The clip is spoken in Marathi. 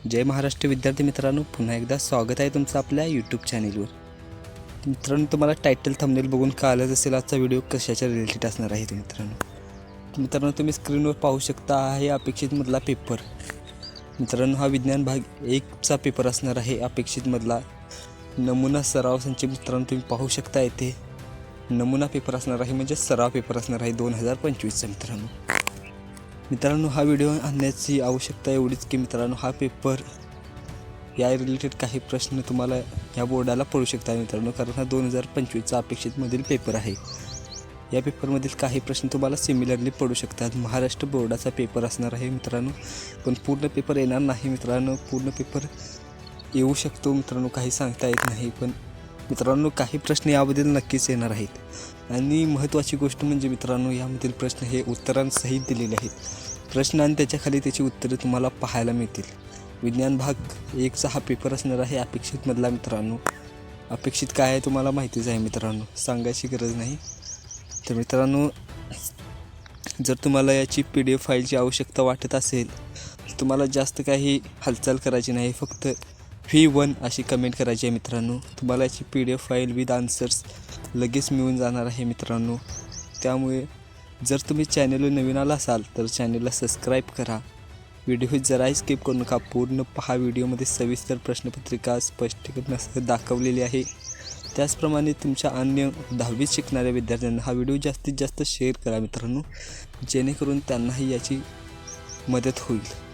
जय महाराष्ट्र विद्यार्थी मित्रांनो, पुन्हा एकदा स्वागत आहे तुमचं आपल्या यूट्यूब चॅनेलवर। मित्रांनो, तुम्हाला टायटल थंबनेल बघून कळालंच असेल आजचा व्हिडिओ कशाच्या रिलेटेड असणार आहे। मित्रांनो तुम्ही स्क्रीनवर पाहू शकता आहे अपेक्षित मधला पेपर। मित्रांनो, हा विज्ञान भाग 1चा पेपर असणार आहे। अपेक्षित मधला नमुना सराव संच मित्रांनो तुम्ही पाहू शकता इथे नमुना पेपर असणार आहे, म्हणजे सराव पेपर असणार आहे 2025चा। मित्रांनो हा व्हिडिओ आणण्याची आवश्यकता एवढीच की मित्रांनो हा पेपर या रिलेटेड काही प्रश्न तुम्हाला या बोर्डाला पडू शकतात मित्रांनो, कारण हा 2025चा अपेक्षित मधील पेपर आहे। या पेपरमधील काही प्रश्न तुम्हाला सिमिलरली पडू शकतात। महाराष्ट्र बोर्डाचा पेपर असणार आहे मित्रांनो, पण पूर्ण पेपर येणार नाही मित्रांनो। पूर्ण पेपर येऊ शकतो मित्रांनो, काही सांगता येत नाही, पण मित्रांनो काही प्रश्न याबद्दल नक्कीच येणार आहेत। आणि महत्त्वाची गोष्ट म्हणजे मित्रांनो यामधील प्रश्न हे उत्तरांसहित दिलेले आहेत। प्रश्न आणि त्याच्या खाली त्याची उत्तरे तुम्हाला पाहायला मिळतील। विज्ञान भाग 1चा हा पेपर असणार आहे अपेक्षित मधला मित्रांनो। अपेक्षित काय आहे तुम्हाला माहितीच आहे मित्रांनो, सांगायची गरज नाही। तर मित्रांनो जर तुम्हाला याची PDF फाईलची आवश्यकता वाटत असेल तर तुम्हाला जास्त काही हालचाल करायची नाही, फक्त V1 अशी कमेंट करायची आहे मित्रांनो। तुम्हाला याची PDF फाईल विथ आन्सर्स लगेच मिळून जाणार आहे मित्रांनो। त्यामुळे जर तुम्ही चॅनलवर नवीन आला असाल तर चॅनलला सबस्क्राईब करा। व्हिडिओ जराही स्किप करू नका, पूर्ण पहा। व्हिडिओमध्ये सविस्तर प्रश्नपत्रिका स्पष्टीकरणासह दाखवलेली आहे। त्याचप्रमाणे तुमच्या अन्य 10वीत शिकणाऱ्या विद्यार्थ्यांना हा व्हिडिओ जास्तीत जास्त शेअर करा मित्रांनो, जेणेकरून त्यांनाही याची मदत होईल।